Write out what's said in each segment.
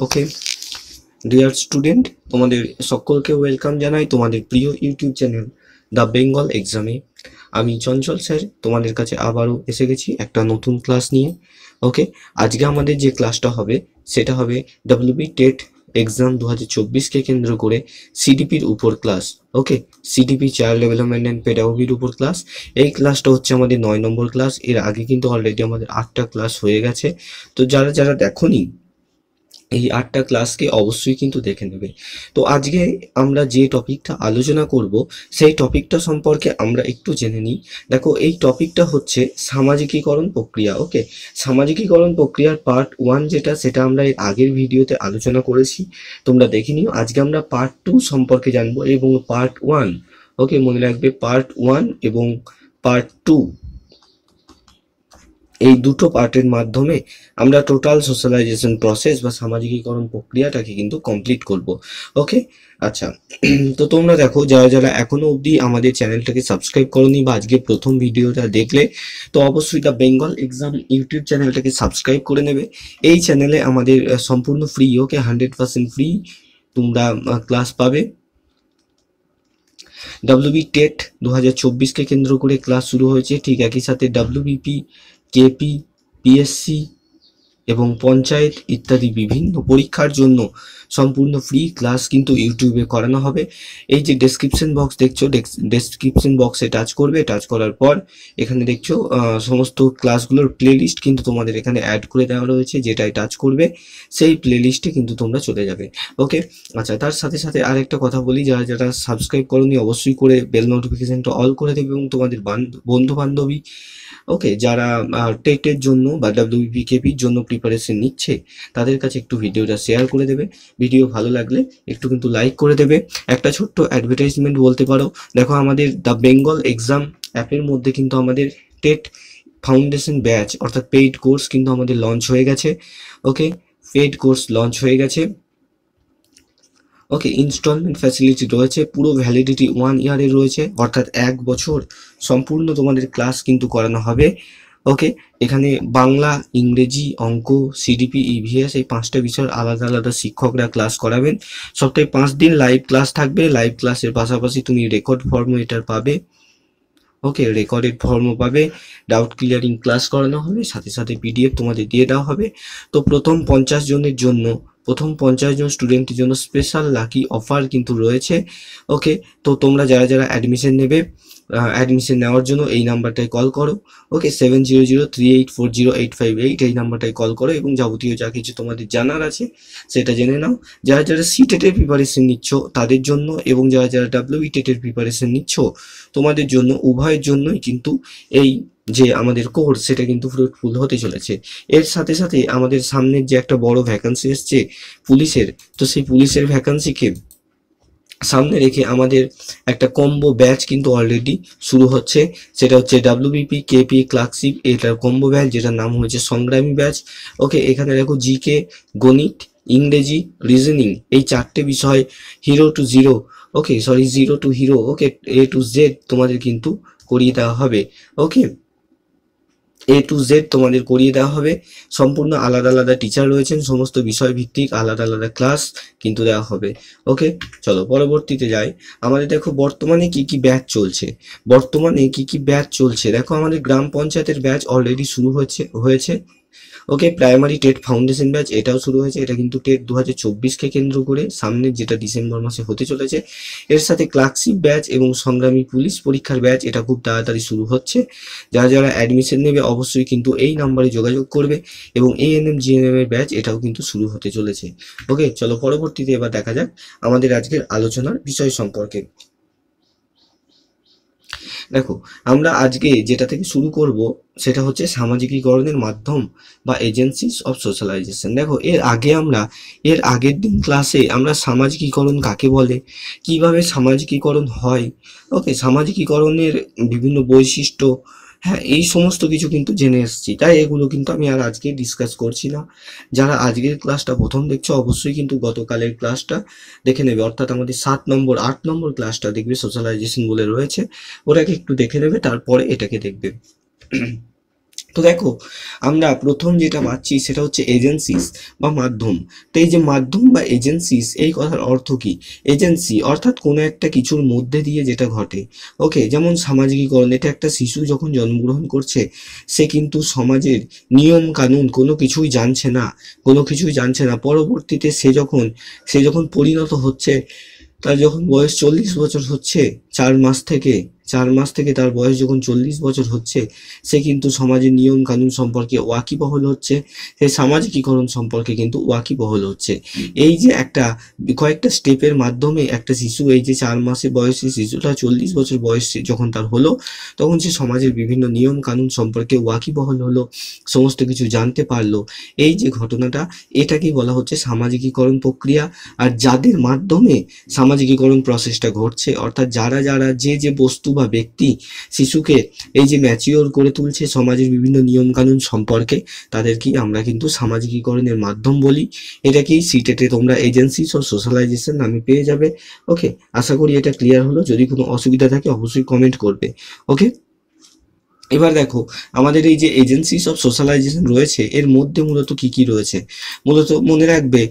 Okay dear student, তোমাদের সকলকে welcome জানাই তোমাদের প্রিয় ইউটিউব চ্যানেল দ্য বেঙ্গল এক্সামে। আমি চঞ্চল স্যার তোমাদের কাছে আবারও এসে গেছি একটা নতুন ক্লাস নিয়ে। ওকে, আজকে আমাদের যে ক্লাসটা হবে সেটা হবে ডব্লিউবি টেট এক্সাম 2024কে কেন্দ্র করে সিডিপির উপর class. Okay, CDP child development and পেডাগোগির উপর ক্লাস। এই ক্লাসটা হচ্ছে আমাদের 9 নম্বর ক্লাস। এর আগে কিন্তু অলরেডি আমাদের 8টা ক্লাস হয়ে গেছে। তো যারা যারা দেখোনি এই 8টা ক্লাসকে অবশ্যই কিন্তু দেখে নেবে। তো আজকে আমরা যে টপিকটা আলোচনা করব সেই টপিকটা সম্পর্কে আমরা একটু জেনে নিই। দেখো, এই টপিকটা হচ্ছে সামাজিকীকরণ প্রক্রিয়া। ওকে, সামাজিকীকরণ প্রক্রিয়ার পার্ট 1 যেটা, সেটা আমরা এর আগের ভিডিওতে আলোচনা করেছি, তোমরা দেখে নিও। আজকে আমরা পার্ট 2 সম্পর্কে জানবো এবং পার্ট 1, ওকে মনে রাখবে, পার্ট 1 এবং পার্ট 2 এই দুটো পার্টের মাধ্যমে আমরা টোটাল সোশ্যালাইজেশন প্রসেস বা সামাজিকীকরণ প্রক্রিয়াটাকে কিন্তু কমপ্লিট করব। ওকে, আচ্ছা। তো তোমরা দেখো, যারা যারা এখনো অবধি আমাদের চ্যানেলটাকে সাবস্ক্রাইব করোনি বা আজকে প্রথম ভিডিওটা দেখলে, তো অবশ্যই দ্য বেঙ্গল এক্সাম ইউটিউব চ্যানেলটাকে সাবস্ক্রাইব করে নেবে। এই চ্যানেলে আমাদের সম্পূর্ণ ফ্রি, ওকে 100% ফ্রি তোমরা ক্লাস পাবে। ডব্লিউবি টেট 2024কে কেন্দ্র করে ক্লাস শুরু হয়েছে, ঠিক একই সাথে ডব্লিউবিপি, কেপি, পিএসসি এবং পঞ্চায়েত ইত্যাদি বিভিন্ন পরীক্ষার জন্য সম্পূর্ণ ফ্রি ক্লাস কিন্তু ইউটিউবে করানো হবে। এই যে ডেসক্রিপশন বক্স দেখছো, ডেসক্রিপশন বক্সে টাচ করবে, টাচ করার পর এখানে দেখছো সমস্ত ক্লাসগুলোর প্লেলিস্ট কিন্তু তোমাদের এখানে অ্যাড করে দেওয়া রয়েছে। যেটাই টাচ করবে সেই প্লেলিস্টে কিন্তু তোমরা চলে যাবে। ওকে, আচ্ছা, তার সাথে সাথে আরেকটা কথা বলি, যারা যারা সাবস্ক্রাইব করোনি অবশ্যই করে বেল নোটিফিকেশনটা অল করে দেবে এবং তোমাদের বন্ধু বান্ধবী, ওকে, যারা টেটের জন্য বা ডব্লিউবিপি কেপির জন্য প্রিপারেশন নিচ্ছে তাদের কাছে একটু ভিডিওটা শেয়ার করে দেবে। ভিডিও ভালো লাগলে একটু কিন্তু লাইক করে দেবে। একটা ছোট্ট অ্যাডভার্টাইজমেন্ট বলতে পারো। দেখো, আমাদের দ্য বেঙ্গল এক্সাম অ্যাপের মধ্যে কিন্তু আমাদের টেট ফাউন্ডেশন ব্যাচ অর্থাৎ পেইড কোর্স কিন্তু আমাদের লঞ্চ হয়ে গেছে। ওকে, পেইড কোর্স লঞ্চ হয়ে গেছে। ওকে, ইনস্টলমেন্ট ফ্যাসিলিটি রয়েছে, পুরো ভ্যালিডিটি 1 ইয়ারের রয়েছে, অর্থাৎ 1 বছর সম্পূর্ণ তোমাদের ক্লাস কিন্তু করানো হবে। ওকে, এখানে বাংলা, ইংরেজি, অঙ্ক, সিডিপি, ইভিএস এই 5টা বিষয়ের আলাদা আলাদা শিক্ষকরা ক্লাস করাবেন। সপ্তাহে 5 দিন লাইভ ক্লাস থাকবে। লাইভ ক্লাসের পাশাপাশি তুমি রেকর্ড ফর্মও এটার পাবে। ওকে, রেকর্ডেড ফর্মও পাবে। ডাউট ক্লিয়ারিং ক্লাস করানো হবে, সাথে সাথে পিডিএফ তোমাদের দিয়ে দেওয়া হবে। তো প্রথম 50 জনের জন্য, প্রথম 50 জন স্টুডেন্টের জন্য স্পেশাল লাকি অফার কিন্তু রয়েছে। ওকে, তো তোমরা যারা যারা অ্যাডমিশন নেবে, অ্যাডমিশন নেওয়ার জন্য এই নাম্বারটায় কল করো। ওকে, 7003840858 এই নাম্বারটায় কল করো এবং যাবতীয় যা কিছু তোমাদের জানার আছে সেটা জেনে নাও। যারা যারা সিটেটের প্রিপারেশন নিচ্ছ তাদের জন্য এবং যারা যারা ডাব্লিউবি টেটের প্রিপারেশন নিচ্ছ তোমাদের জন্য, উভয়ের জন্যই কিন্তু এই যে আমাদের কোর্স সেটা কিন্তু ফ্রুটফুল হতে চলেছে। এর সাথে সাথে আমাদের সামনের যে একটা বড় ভ্যাকান্সি এসছে পুলিশের, তো সেই পুলিশের ভ্যাকান্সিকে সামনে রেখে আমাদের একটা কম্বো ব্যাচ কিন্তু অলরেডি শুরু হচ্ছে। সেটা হচ্ছে ডাব্লিউবিপি কেপি ক্লার্কশিপ, এটার কম্বো ব্যাচ যেটার নাম হয়েছে সংগ্রামী ব্যাচ। ওকে, এখানে দেখো জিকে, গণিত, ইংরেজি, রিজনিং এই 4টে বিষয় hero to zero, okay sorry zero to hero, okay A to Z তোমাদের কিন্তু করিয়ে দেওয়া হবে। ওকে, এ টু জেড তোমাদের করিয়ে দেওয়া হবে। সম্পূর্ণ আলাদা আলাদা টিচার রয়েছেন, সমস্ত বিষয় ভিত্তিক আলাদা আলাদা ক্লাস কিন্তু দেওয়া হবে। ওকে, চলো পরবর্তীতে যাই। আমাদের দেখো বর্তমানে কি কি ব্যাচ চলছে। দেখো, আমাদের গ্রাম পঞ্চায়েতের ব্যাচ অলরেডি শুরু হয়েছে। ওকে, প্রাইমারি টেট ফাউন্ডেশন ব্যাচ এটাও শুরু হয়েছে। এটা কিন্তু টেট 2024কে কেন্দ্র করে সামনের যেটা ডিসেম্বর মাসে হতে চলেছে। এর সাথে ক্লার্কশিপ ব্যাচ এবং সংগ্রামী পুলিশ পরীক্ষার ব্যাচ এটা খুব তাড়াতাড়ি শুরু হচ্ছে। যারা যারা অ্যাডমিশন নেবে অবশ্যই কিন্তু এই নাম্বারে যোগাযোগ করবে এবং এএনএম জিএনএম এর ব্যাচ এটাও কিন্তু শুরু হতে চলেছে। ওকে, চলো পরবর্তীতে এবার দেখা যাক আমাদের আজকের আলোচনার বিষয় সম্পর্কে। দেখো, আমরা আজকে যেটা থেকে শুরু করব সেটা হচ্ছে সামাজিকীকরণের মাধ্যম বা এজেন্সিস অফ সোশ্যালাইজেশন। দেখো, এর আগের দিন ক্লাসে আমরা সামাজিকীকরণ কাকে বলে, কিভাবে সামাজিকীকরণ হয়, ওকে সামাজিকীকরণের বিভিন্ন বৈশিষ্ট্য, হ্যাঁ এই সমস্ত কিছু কিন্তু জেনে এসেছি। তাই এগুলো কিন্তু আমি আর আজকে ডিসকাস করছি না। যারা আজকের ক্লাসটা প্রথম দেখছো অবশ্যই কিন্তু গতকালের ক্লাসটা দেখে নেবে, অর্থাৎ আমাদের 7 নম্বর 8 নম্বর ক্লাসটা দেখবে, সোশ্যালাইজেশন বলে রয়েছে, ওটাকে একটু দেখে নেবে, তারপরে এটাকে দেখবে। তো তো দেখো, আমরা প্রথম যেটা পাচ্ছি সেটা হচ্ছে এজেন্সিস বা মাধ্যম। তো এই যে মাধ্যম বা এজেন্সিস, এই কথার অর্থ কি? এজেন্সি অর্থাৎ কোনো একটা কিছুর মধ্যে দিয়ে যেটা ঘটে। ওকে, যেমন সামাজিকীকরণ, এটা একটা শিশু যখন জন্মগ্রহণ করছে, সে কিন্তু সমাজের নিয়ম কানুন কোনো কিছুই জানছে না, কোনো কিছুই জানছে না। পরবর্তীতে সে যখন পরিণত হচ্ছে, তার যখন বয়স 40 বছর হচ্ছে, 4 মাস থেকে তার বয়স যখন 40 বছর হচ্ছে, সে কিন্তু সমাজের নিয়ম কানুন সম্পর্কে ওয়াকিবহল হচ্ছে, সে সামাজিকীকরণ সম্পর্কে কিন্তু ওয়াকিবহল হচ্ছে। এই যে কয়েকটা স্টেপের মাধ্যমে একটা শিশু, এই যে 4 মাসের বয়সী শিশুটা 40 বছর বয়স যখন তার হলো, তখন সে সমাজের বিভিন্ন নিয়ম কানুন সম্পর্কে ওয়াকিবহল হলো, সমস্ত কিছু জানতে পারলো। এই যে ঘটনাটা, এটাকেই বলা হচ্ছে সামাজিকীকরণ প্রক্রিয়া। আর যাদের মাধ্যমে সামাজিকীকরণ প্রসেসটা ঘটছে, অর্থাৎ যারা যারা যে বস্তু বা ব্যক্তি শিশুকে এই যে ম্যাচিওর করে তুলছে সমাজের বিভিন্ন নিয়ম কানুন সম্পর্কে, তাদেরকেই আমরা কিন্তু সামাজিকীকরণের মাধ্যম বলি। এটাকেই সিটেটে তোমরা এজেন্সিস ও সোশ্যালাইজেশন নামে পেয়ে যাবে। ওকে, আশা করি এটা ক্লিয়ার হলো। যদি কোনো অসুবিধা থাকে অবশ্যই কমেন্ট করবে। ওকে, এবার দেখো, আমাদের এই যে এজেন্সিস অফ সোশ্যালাইজেশন রয়েছে, এর মধ্যে মূলত কি কি রয়েছে? মূলত মনে রাখবে,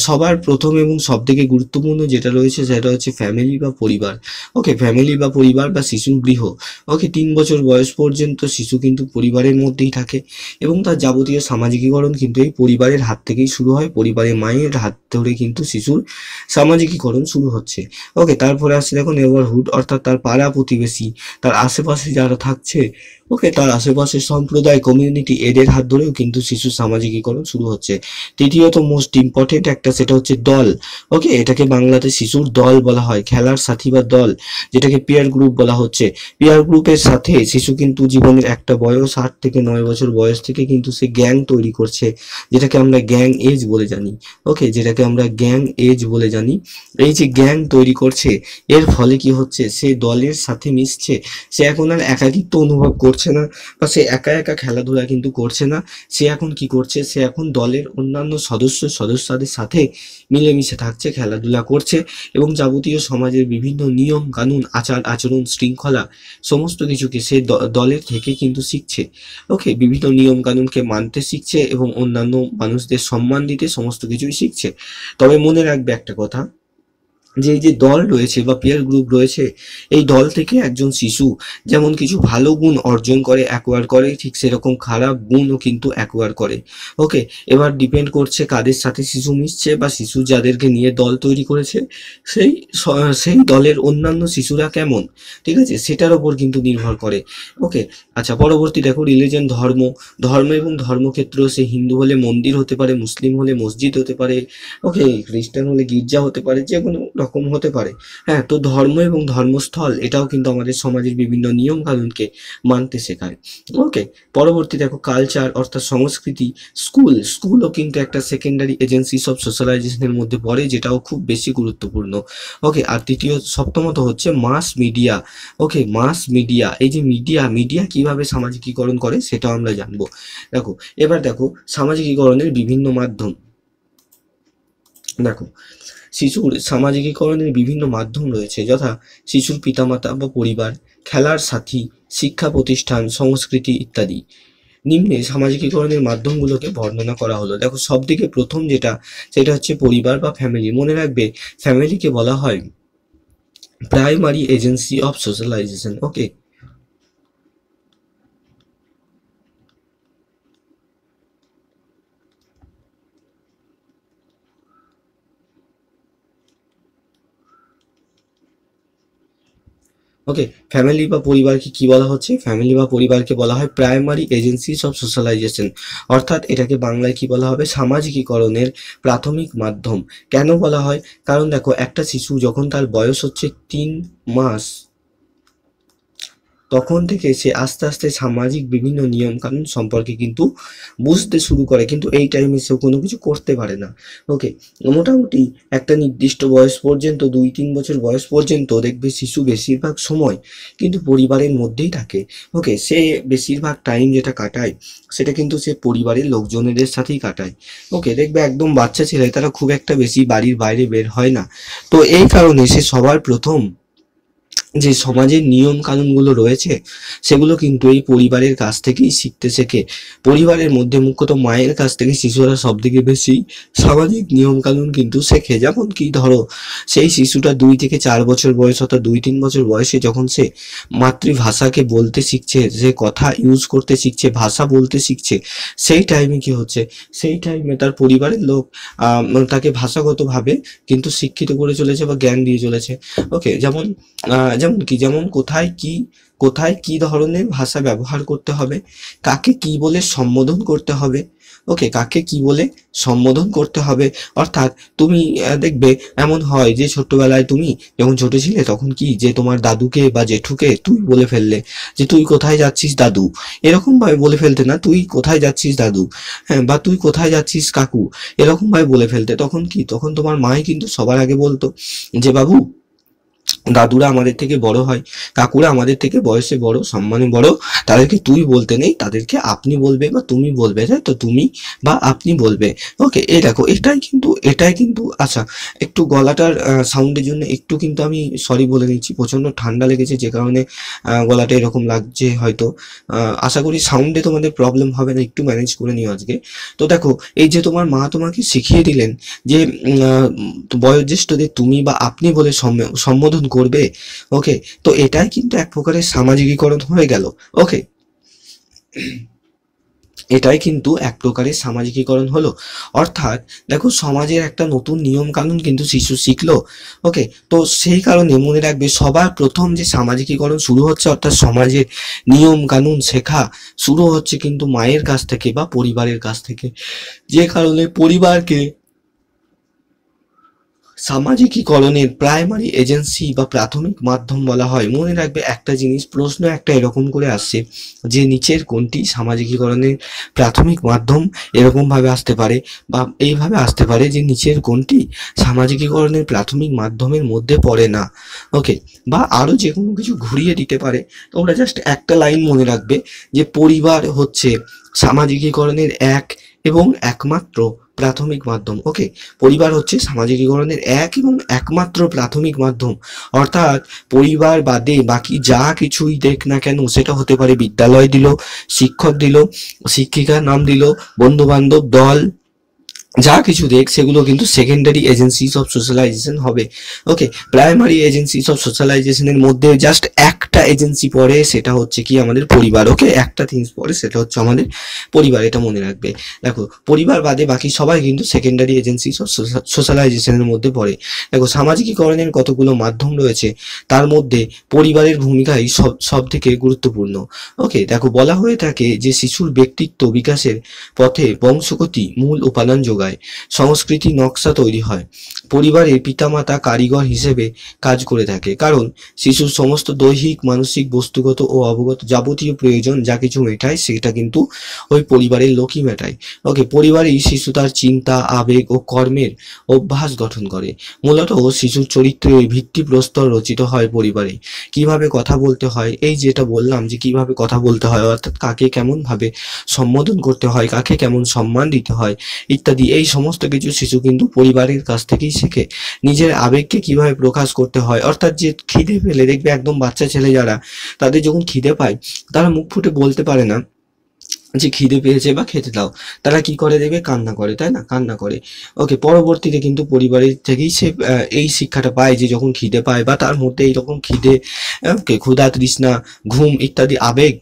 সবার প্রথম এবং সব থেকে গুরুত্বপূর্ণ যেটা রয়েছে সেটা হচ্ছে ফ্যামিলি বা পরিবার। ওকে, ফ্যামিলি বা পরিবার বা শিশুর গৃহ। ওকে, 3 বছর বয়স পর্যন্ত শিশু কিন্তু পরিবারের মধ্যেই থাকে, এবং তার যাবতীয় সামাজিকীকরণ কিন্তু এই পরিবারের হাত থেকেই শুরু হয়। পরিবারের মায়ের হাত ধরে কিন্তু শিশুর সামাজিকীকরণ শুরু হচ্ছে। ওকে, তারপরে আসছে দেখো নেবারহুড, অর্থাৎ তার পাড়া প্রতিবেশী, তার আশেপাশে যারা থাকছে, ওকে, তার আশেপাশের সম্প্রদায়, কমিউনিটি, এদের হাত ধরেও কিন্তু শিশু সামাজিকীকরণ শুরু হচ্ছে। তৃতীয়ত মোস্ট ইম্পর্টেন্ট একটা, সেটা হচ্ছে দল। ওকে, এটাকে বাংলাতে শিশুর দল বলা হয়, খেলার সাথী বা দল, যেটাকে পিয়ার গ্রুপ বলা হচ্ছে। পিয়ার গ্রুপের সাথে শিশু কিন্তু জীবনের একটা বয়স 8 থেকে 9 বছর বয়স থেকে কিন্তু সে গ্যাং তৈরি করছে, যেটাকে আমরা গ্যাং এজ বলে জানি। ওকে, যেটাকে আমরা গ্যাং এজ বলে জানি। এই যে গ্যাং তৈরি করছে, এর ফলে কি হচ্ছে, সে দলের সাথে মিশছে, সে এখন আর একাকিত্ব অনুভব করছে না, বা সে একা একা খেলাধুলা কিন্তু করছে না। সে এখন কি করছে, সে এখন দলের অন্যান্য সদস্যদের সাথে মিলেমিশে থাকছে, খেলাধুলা করছে, এবং যাবতীয় সমাজের বিভিন্ন নিয়ম কানুন, আচার আচরণ, শৃঙ্খলা, সমস্ত কিছুকে সে দলের থেকে কিন্তু শিখছে। ওকে, বিভিন্ন নিয়ম কানুনকে মানতে শিখছে এবং অন্যান্য মানুষদের সম্মান দিতে সমস্ত কিছুই শিখছে। তবে মনে রাখবে একটা কথা, যে এই যে দল রয়েছে বা পিয়ার গ্রুপ রয়েছে, এই দল থেকে একজন শিশু যেমন কিছু ভালো গুণ অর্জন করে, অ্যাকোয়ার করে, ঠিক সেরকম খারাপ গুণও কিন্তু অ্যাকোয়ার করে। ওকে, এবার ডিপেন্ড করছে কাদের সাথে শিশু মিশছে, বা শিশু যাদেরকে নিয়ে দল তৈরি করেছে সেই দলের অন্যান্য শিশুরা কেমন, ঠিক আছে, সেটার ওপর কিন্তু নির্ভর করে। ওকে, আচ্ছা, পরবর্তী দেখো রিলিজন, ধর্ম এবং ধর্মক্ষেত্র, সে হিন্দু হলে মন্দির হতে পারে, মুসলিম হলে মসজিদ হতে পারে, ওকে, খ্রিস্টান হলে গির্জা হতে পারে, যে কোনো রকম হতে পারে। হ্যাঁ, তো ধর্ম এবং ধর্মস্থল, এটাও কিন্তু আমাদের সমাজের বিভিন্ন নিয়ম কানুনকে মানতে শেখায়। ওকে, পরবর্তী দেখো কালচার অর্থাৎ সংস্কৃতি। স্কুলও কিন্তু একটা সেকেন্ডারি এজেন্সি অফ সোশ্যালাইজেশনের মধ্যে পড়ে, যেটাও খুব বেশি গুরুত্বপূর্ণ। ওকে, আর সপ্তমত হচ্ছে মাস মিডিয়া। ওকে, মাস মিডিয়া, এই যে মিডিয়া কিভাবে সামাজিকীকরণ করে সেটাও আমরা জানবো। দেখো, এবার দেখো সামাজিকীকরণের বিভিন্ন মাধ্যম। দেখো, শিশুর সামাজিকীকরণের বিভিন্ন মাধ্যম রয়েছে, যথা শিশুর পিতামাতা বা পরিবার, খেলার সাথী, শিক্ষা প্রতিষ্ঠান, সংস্কৃতি ইত্যাদি। নিম্নে সামাজিকীকরণের মাধ্যমগুলোকে বর্ণনা করা হলো। দেখো, সবথেকে প্রথম সেটা হচ্ছে পরিবার বা ফ্যামিলি। মনে রাখবে, ফ্যামিলিকে বলা হয় primary agency of socialisation. Okay, okay, family বা পরিবারকে কি বলা হচ্ছে? ফ্যামিলি বা পরিবারকে বলা হয় প্রাইমারি এজেন্সিস অফ সোশ্যালাইজেশন, অর্থাৎ এটাকে বাংলায় কি বলা হবে? সামাজিকীকরণের প্রাথমিক মাধ্যম। কেন বলা হয়? কারণ দেখো, একটা শিশু যখন তার বয়স হচ্ছে 3 মাস, তখন থেকে সে আস্তে আস্তে সামাজিক বিভিন্ন নিয়ম কানুন সম্পর্কে কিন্তু বুঝতে শুরু করে, কিন্তু এই টাইমে সে কোনো কিছু করতে পারে না। ওকে, মোটামুটি একটা নির্দিষ্ট বয়স পর্যন্ত, 2-3 বছর বয়স পর্যন্ত দেখবে শিশু বেশিরভাগ সময় কিন্তু পরিবারের মধ্যেই থাকে। ওকে, সে বেশিরভাগ টাইম যেটা কাটায় সেটা কিন্তু সে পরিবারের লোকজনেদের সাথেই কাটায়। ওকে, দেখবে একদম বাচ্চা ছেলে তারা খুব একটা বেশি বাড়ির বাইরে বের হয় না। তো এই কারণে সে সবার প্রথম যে সমাজের নিয়ম কানুনগুলো রয়েছে সেগুলো কিন্তু এই পরিবারের কাছ থেকেই শিখতে শেখে। পরিবারের মধ্যে মুখ্যত মায়ের কাছ থেকে শিশুরা সবথেকে বেশি সামাজিক নিয়ম কানুন কিন্তু শেখে। যেমন কি ধরো, সেই শিশুটা 2 থেকে 4 বছর বয়স অর্থাৎ 2-3 বছর বয়সে যখন সে মাতৃভাষাকে বলতে শিখছে, যে কথা ইউজ করতে শিখছে, ভাষা বলতে শিখছে, সেই টাইমে কি হচ্ছে, সেই টাইমে তার পরিবারের লোক তাকে ভাষাগতভাবে কিন্তু শিক্ষিত করে চলেছে বা জ্ঞান দিয়ে চলেছে। ওকে, যেমন কোথায় কি ধরনের ভাষা ব্যবহার করতে হবে, কাকে কি বলে সম্বোধন করতে হবে। ওকে, কাকে কি বলে সম্বোধন করতে হবে। অর্থাৎ তুমি দেখবে এমন হয় যে ছোট্টবেলায় তুমি যখন ছোট ছিলে তখন কি, যে তোমার দাদুকে বা জেঠুকে তুই বলে ফেললে, যে তুই কোথায় যাচ্ছিস দাদু, এরকম ভাবে বলে ফেলতে না, তুই কোথায় যাচ্ছিস দাদু, হ্যাঁ, বা তুই কোথায় যাচ্ছিস কাকু, এরকম ভাবে বলে ফেলতে। তখন কি, তখন তোমার মাই কিন্তু সবার আগে বলতো যে বাবু, দাদুরা আমাদের থেকে বড় হয়, কাকুরা আমাদের থেকে বয়সে বড়, সম্মানে বড়, তাদেরকে তুই বলতে নেই, তাদেরকে আপনি বলবে বা তুমি বলবে, তাই তো, তুমি বা আপনি বলবে। ওকে, এই দেখো, এটাই কিন্তু আচ্ছা, একটু গলাটার সাউন্ডের জন্য একটু কিন্তু আমি সরি বলে নিচ্ছি, প্রচন্ড ঠান্ডা লেগেছে যে কারণে গলাটা এরকম লাগছে হয়তো। আশা করি সাউন্ডে তোমাদের প্রবলেম হবে না, একটু ম্যানেজ করে নিও আজকে। তো দেখো, এই যে তোমার মা তোমাকে শিখিয়ে দিলেন যে বয়োজ্যেষ্ঠদের তুমি বা আপনি বলে সম্বোধন করবে। ওকে, তো এটাই কিন্তু এক প্রকারের সামাজিকীকরণ হয়ে গেল। ওকে, এটাই কিন্তু এক প্রকারের সামাজিকীকরণ হলো। অর্থাৎ দেখো, সমাজের একটা নতুন নিয়ম কানুন কিন্তু শিশু শিখলো। ওকে, তো সেই কারণে মনে রাখবে, সবার প্রথম যে সামাজিকীকরণ শুরু হচ্ছে, অর্থাৎ সমাজের নিয়ম কানুন শেখা শুরু হচ্ছে কিন্তু মায়ের কাছ থেকে বা পরিবারের কাছ থেকে। যে কারণে পরিবারকে সামাজিকীকরণের প্রাইমারি এজেন্সি বা প্রাথমিক মাধ্যম বলা হয়। মনে রাখবে একটা জিনিস, প্রশ্ন একটা এরকম করে আসছে যে নিচের কোনটি সামাজিকীকরণের প্রাথমিক মাধ্যম, এরকম ভাবে আসতে পারে, বা এইভাবে আসতে পারে যে নিচের কোনটি সামাজিকীকরণের প্রাথমিক মাধ্যমের মধ্যে পড়ে না। ওকে, বা আরো যে কোনো কিছু ঘুরিয়ে দিতে পারে। তোমরা জাস্ট একটা লাইন মনে রাখবে যে পরিবার হচ্ছে সামাজিকীকরণের এক এবং একমাত্র প্রাথমিক মাধ্যম। ওকে, পরিবার হচ্ছে সামাজিকীকরণের এক এবং একমাত্র প্রাথমিক মাধ্যম। অর্থাৎ পরিবার বাদে বাকি যা কিছুই দেখ না কেন, সেটা হতে পারে বিদ্যালয় দিল, শিক্ষক দিল, শিক্ষিকার নাম দিল, বন্ধু বান্ধব দল, যা কিছু দেখ, সেগুলো কিন্তু সেকেন্ডারি এজেন্সিস অফ সোশ্যালাইজেশন হবে। ওকে, প্রাইমারি এজেন্সিস অফ সোশ্যালাইজেশনের মধ্যে জাস্ট একটা এজেন্সি পড়ে, সেটা হচ্ছে কি আমাদের পরিবার। ওকে, একটা থিংস পড়ে, সেটা হচ্ছে আমাদের পরিবার, এটা মনে রাখবে। দেখো, পরিবার বাদে বাকি সবাই কিন্তু সেকেন্ডারি এজেন্সিস অফ সোশ্যালাইজেশনের মধ্যে পড়ে। দেখো, সামাজিকীকরণের কতগুলো মাধ্যম রয়েছে, তার মধ্যে পরিবারের ভূমিকাই সব থেকে গুরুত্বপূর্ণ। ওকে, দেখো, বলা হয়ে থাকে যে শিশুর ব্যক্তিত্ব বিকাশের পথে বংশগতি মূল উপাদান যোগায়, সংস্কৃতি নকশা তৈরি হয়। পরিবারের পিতামাতা কারিগর হিসেবে কাজ করে থাকে, কারণ শিশুর সমস্ত দৈহিক, মানসিক, বস্তুগত ও অবগত যাবতীয় প্রয়োজন যা কিছু মেটায়, সেটা কিন্তু ওই পরিবারের লোকই মেটায়। ওকে, পরিবারেই শিশু তার চিন্তা, আবেগ ও কর্মের অভ্যাস গঠন করে। মূলত শিশুর চরিত্রের ভিত্তিপ্রস্তর রচিত হয় পরিবারে। কিভাবে কথা বলতে হয়, এই যেটা বললাম যে কিভাবে কথা বলতে হয়, অর্থাৎ কাকে কেমন ভাবে সম্বোধন করতে হয়, কাকে কেমন সম্মান দিতে হয় ইত্যাদি, এই সমস্ত কিছু শিশু কিন্তু পরিবারের কাছ থেকেই শেখে। নিজের আবেগকে কিভাবে প্রকাশ করতে হয়, অর্থাৎ যে খিদে পেলে দেখবে একদম বাচ্চা ছেলে যারা, তাদের যখন খিদে পায় তারা মুখ ফুটে বলতে পারে না যে খিদে পেয়েছে বা খেতে দাও, তারা কি করে দেখবে, কান্না করে, তাই না, কান্না করে। ওকে, পরবর্তীতে কিন্তু পরিবারের থেকেই সে এই শিক্ষাটা পায় যে যখন খিদে পায় বা তার মধ্যে এইরকম খিদে, ওকে, ক্ষুধা, তৃষ্ণা, ঘুম ইত্যাদি আবেগ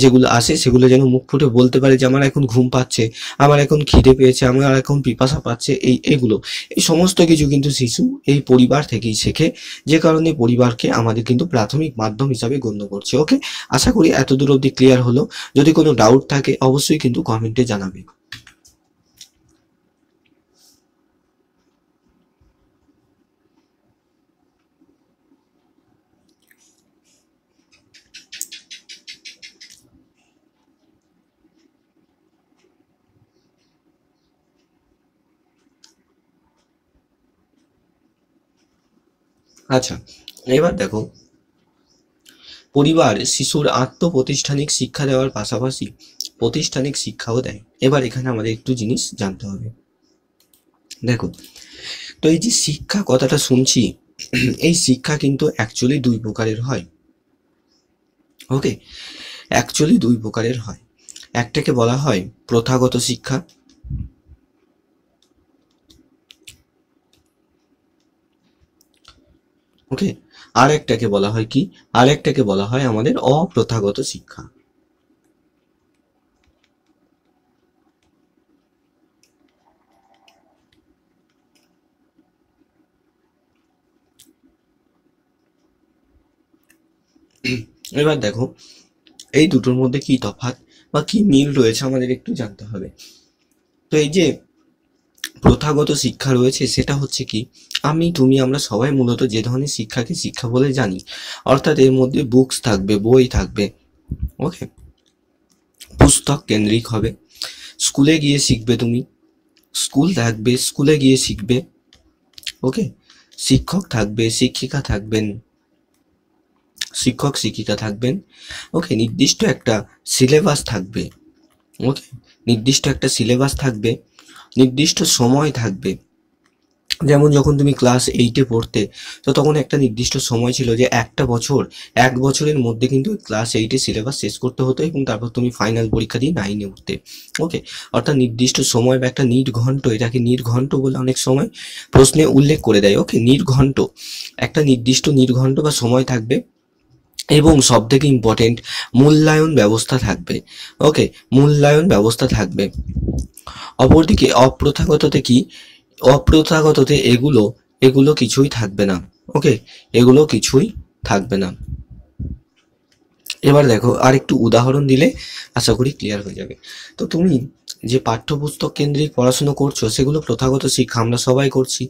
যেগুলো আসে, সেগুলো যেন মুখ ফুটে বলতে পারে যে আমার এখন ঘুম পাচ্ছে, আমার এখন খিদে পেয়েছে, আমার এখন পিপাসা পাচ্ছে, এগুলো, এই সমস্ত কিছু কিন্তু শিশু এই পরিবার থেকেই শেখে। যে কারণে পরিবারকে আমাদের কিন্তু প্রাথমিক মাধ্যম হিসাবে গণ্য করছে। ওকে, আশা করি এতদূর অবধি ক্লিয়ার হলো। যদি কোনো ডাউট থাকে অবশ্যই কিন্তু কমেন্টে জানাবে। আচ্ছা, এবার দেখো, পরিবার শিশুর আত্মপ্রতিষ্ঠানিক শিক্ষা দেওয়ার পাশাপাশি প্রাতিষ্ঠানিক শিক্ষাও দেয়। এবার এখানে আমাদের একটু জিনিস জানতে হবে। দেখো, তো এই যে শিক্ষা কথাটা শুনছি, এই শিক্ষা কিন্তু অ্যাকচুয়ালি দুই প্রকারের হয়। ওকে, অ্যাকচুয়ালি দুই প্রকারের হয়। একটাকে বলা হয় প্রথাগত শিক্ষা, ওকে, আর একটাকে বলা হয় কি, আর একটাকে বলা হয় আমাদের অপ্রথাগত শিক্ষা। এবার দেখো এই দুটোর মধ্যে কি তফাৎ বা কি মিল রয়েছে আমাদের একটু জানতে হবে। তো এই যে প্রথাগত শিক্ষা রয়েছে সেটা হচ্ছে কি, আমি তুমি আমরা সবাই মূলত যে ধরনের শিক্ষাকে শিক্ষা বলে জানি, অর্থাৎ এর মধ্যে বুকস থাকবে, বই থাকবে, ওকে, পুস্তক কেন্দ্রিক হবে, স্কুলে গিয়ে শিখবে তুমি, স্কুল থাকবে, স্কুলে গিয়ে শিখবে, ওকে, শিক্ষক থাকবে, শিক্ষিকা থাকবেন, শিক্ষক শিক্ষিকা থাকবেন, ওকে, নির্দিষ্ট একটা সিলেবাস থাকবে, ওকে, নির্দিষ্ট একটা সিলেবাস থাকবে, নির্দিষ্ট সময় থাকবে। যেমন যখন তুমি ক্লাস 8-এ পড়তে, তো তখন একটা নির্দিষ্ট সময় ছিল যে একটা বছর, 1 বছরের মধ্যে কিন্তু ক্লাস 8-এর সিলেবাস শেষ করতে হতো এবং তারপর তুমি ফাইনাল পরীক্ষা দিয়ে 9-এ উঠতে। ওকে, অর্থাৎ নির্দিষ্ট সময় বা একটা নির্ঘণ্ট, এটাকে নির্ঘণ্ট বলে অনেক সময় প্রশ্নে উল্লেখ করে দেয়। ওকে, নির্ঘণ্ট, একটা নির্দিষ্ট নির্ঘণ্ট বা সময় থাকবে এবং সবথেকে ইম্পর্টেন্ট মূল্যায়ন ব্যবস্থা থাকবে। ওকে, মূল্যায়ন ব্যবস্থা থাকবে। অপরদিকে অপ্রথাগততে কি, অপ্রথাগততে এগুলো এগুলো কিছুই থাকবে না। ওকে, এগুলো কিছুই থাকবে না। এবার দেখো আর একটু উদাহরণ দিলে আশা করি ক্লিয়ার হয়ে যাবে। তো তুমি যে পাঠ্যপুস্তক কেন্দ্রিক পড়াশুনো করছো সেগুলো প্রথাগত শিক্ষা, আমরা সবাই করছি।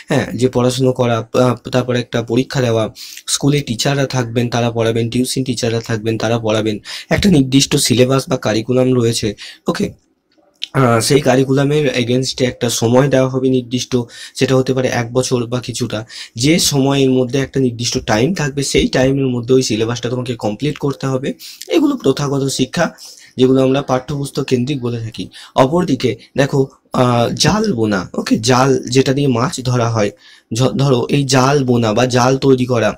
হ্যাঁ, যে পড়াশুনো করা, তারপরে একটা পরীক্ষা দেওয়া, স্কুলে টিচাররা থাকবেন তারা পড়াবেন, টিউশন টিচাররা থাকবেন তারা পড়াবেন, একটা নির্দিষ্ট সিলেবাস বা কারিকুলাম রয়েছে। ওকে, সেই কারিকুলামের এগেনস্টে একটা সময় দেওয়া হবে নির্দিষ্ট, সেটা হতে পারে 1 বছর বা কিছুটা, যে সময়ের মধ্যে একটা নির্দিষ্ট টাইম থাকবে, সেই টাইমের মধ্যে ওই সিলেবাসটা তোমাকে কমপ্লিট করতে হবে। এগুলো প্রথাগত শিক্ষা, যেগুলো আমরা পাঠ্যপুস্তক কেন্দ্রিক বলে থাকি। অপরদিকে দেখো জাল বোনা, ওকে, জাল যেটা দিয়ে মাছ ধরা হয়, ধরো এই জাল বোনা বা জাল তৈরি করা,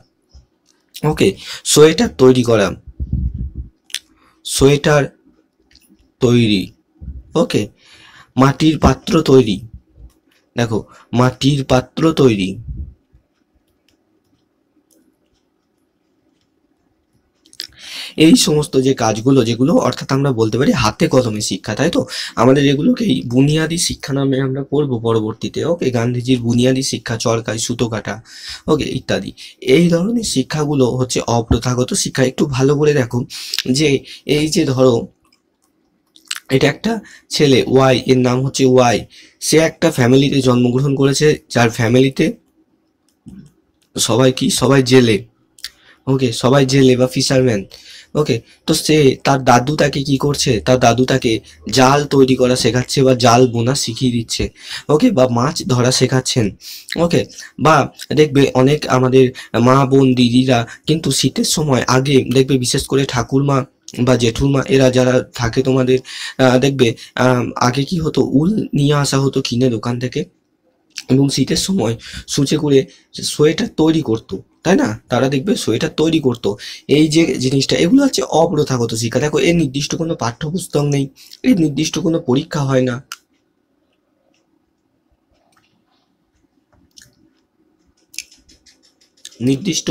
ওকে, সোয়েটার তৈরি করা, সোয়েটার তৈরি, ওকে, মাটির পাত্র তৈরি, দেখো মাটির পাত্র তৈরি, এই সমস্ত যে কাজগুলো, যেগুলো অর্থাৎ আমরা বলতে পারি হাতে কলমে শিক্ষা, তাই তো? আমাদের এগুলোকেই বুনিয়াদী শিক্ষা নামে আমরা পড়বো পরবর্তীতে। ওকে, গান্ধীজির বুনিয়াদী শিক্ষা, চরকায় সুতো কাটা, ওকে, ইত্যাদি। এই ধরনের শিক্ষাগুলো হচ্ছে অপ্রথাগত শিক্ষা। একটু ভালো করে দেখো যে এই যে ধরো এটা একটা ছেলে ওয়াই, এর নাম হচ্ছে ওয়াই, সে একটা ফ্যামিলিতে জন্মগ্রহণ করেছে যার ফ্যামিলিতে সবাই কি, সবাই জেলে, ওকে, সবাই জেলে বা ফিশারম্যান। ওকে, তো সে তার দাদু তাকে কি করছে, তার দাদু তাকে জাল তৈরি করা শেখাচ্ছে বা জাল বোনা শিখিয়ে দিচ্ছে, ওকে, বা মাছ ধরা শেখাচ্ছেন। ওকে, বা দেখবে অনেক আমাদের মা বোন দিদিরা কিন্তু শীতের সময় আগে দেখবে বিশেষ করে ঠাকুরমা বা জেঠুরমা এরা যারা থাকে তোমাদের, দেখবে আগে কি হতো, উল নিয়ে আসা হতো কিনে দোকান থেকে, এবং শীতের সময় সূচে করে সোয়েটার তৈরি করতো, তাই না? তারা দেখবে সোয়েটার তৈরি করতো। এই যে জিনিসটা, এগুলো হচ্ছে অপ্রথাগত শিক্ষা। দেখো এর নির্দিষ্ট কোনো পাঠ্যপুস্তক নেই, এর নির্দিষ্ট কোনো পরীক্ষা হয় না, নির্দিষ্ট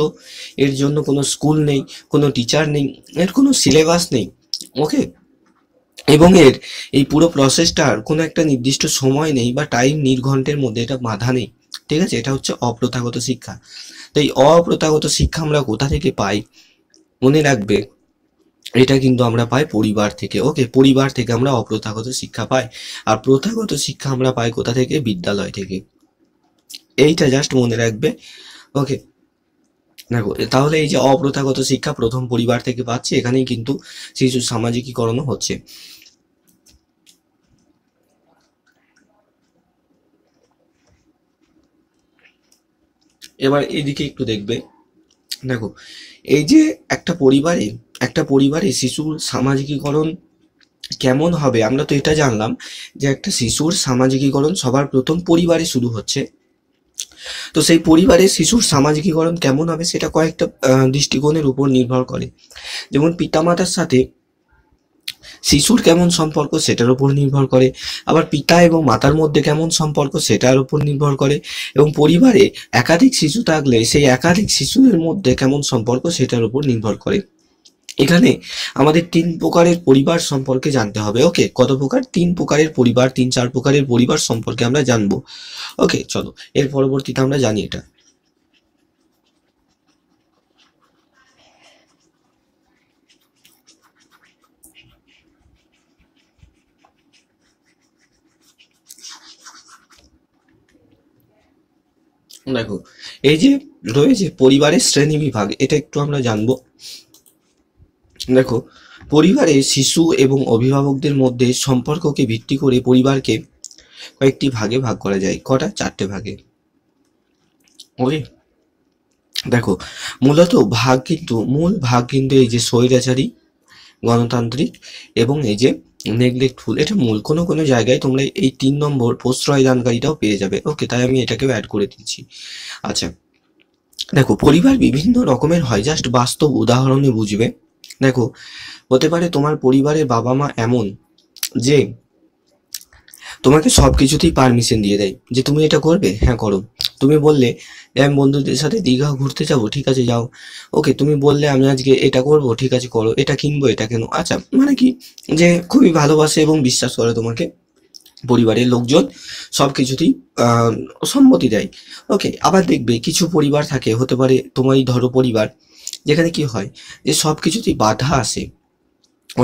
এর জন্য কোনো স্কুল নেই, কোনো টিচার নেই, এর কোনো সিলেবাস নেই। ওকে, এবং এর এই পুরো প্রসেসটার কোনো একটা নির্দিষ্ট সময় নেই বা টাইম নির্ঘণ্টের মধ্যে এটা বাঁধা নেই। ঠিক আছে, এটা হচ্ছে অপ্রথাগত শিক্ষা। তো এই অপ্রথাগত শিক্ষা আমরা কোথা থেকে পাই? মনে রাখবে এটা কিন্তু আমরা পাই পরিবার থেকে। ওকে, পরিবার থেকে আমরা অপ্রথাগত শিক্ষা পাই, আর প্রথাগত শিক্ষা আমরা পাই কোথা থেকে? বিদ্যালয় থেকে। এইটা জাস্ট মনে রাখবে। ওকে, দেখো তাহলে এই যে অপ্রথাগত শিক্ষা প্রথম পরিবার থেকে পাচ্ছি, এখানেই কিন্তু শিশু সামাজিকীকরণও হচ্ছে। এবার এদিকে একটু দেখবে, দেখো এই যে একটা পরিবারে শিশুর সামাজিকীকরণ কেমন হবে, আমরা তো এটা জানলাম যে একটা শিশুর সামাজিকীকরণ সবার প্রথম পরিবারে শুরু হচ্ছে। তো সেই পরিবারে শিশুর সামাজিকীকরণ কেমন হবে সেটা কয়েকটা দৃষ্টিকোণের উপর নির্ভর করে। যেমন পিতামাতার সাথে শিশুর কেমন সম্পর্ক সেটার উপর নির্ভর করে, আবার পিতা এবং মাতার মধ্যে কেমন সম্পর্ক সেটার উপর নির্ভর করে, এবং পরিবারে একাধিক শিশু থাকলে সেই একাধিক শিশুদের মধ্যে কেমন সম্পর্ক সেটার উপর নির্ভর করে। এখানে আমাদের 3 প্রকারের পরিবার সম্পর্কে জানতে হবে। ওকে, কত প্রকার? 3 প্রকারের পরিবার, 3-4 প্রকারের পরিবার সম্পর্কে আমরা জানবো। ওকে, চলো এর পরবর্তীতে আমরা জানি এটা। দেখো, এই যে রয়েছে পরিবারের শ্রেণী বিভাগ, এটা একটু আমরা জানবো। দেখো, পরিবারে শিশু এবং অভিভাবকদের মধ্যে সম্পর্ককে ভিত্তি করে পরিবারকে কয়েকটি ভাগে ভাগ করা যায়। কটা? 4টে ভাগে। ওকে, দেখো মূলত মূল ভাগ কিন্তু এই যে স্বৈরাচারী, গণতান্ত্রিক এবং এই যে নেগলেক্টফুল, এটা মূল। কোনো কোনো জায়গায় তোমরা এই 3 নম্বর প্রশ্রয়দানকারীটাও পেয়ে যাবে। ওকে, তাই আমি এটাকেও অ্যাড করে দিচ্ছি। আচ্ছা, দেখো পরিবার বিভিন্ন রকমের হয়, জাস্ট বাস্তব উদাহরণে বুঝবে। দেখো, হতে পারে তোমার পরিবারের বাবা মা এমন যে তোমাকে সব কিছুতেই পারমিশন দিয়ে দেয়, যে তুমি এটা করবে, হ্যাঁ করো। তুমি বললে যে আমি বন্ধুদের সাথে দীঘা ঘুরতে যাবো, ঠিক আছে যাও। ওকে, তুমি বললে আমি আজকে এটা করবো, ঠিক আছে করো। এটা কিনবো, এটা কেন? আচ্ছা, মানে কি, যে খুবই ভালোবাসে এবং বিশ্বাস করে তোমাকে পরিবারের লোকজন, সব কিছুতেই সম্মতি দেয়। ওকে, আবার দেখবে কিছু পরিবার থাকে, হতে পারে তোমারই ধরো পরিবার, যেখানে কি হয় যে সব কিছুতেই বাধা আসে।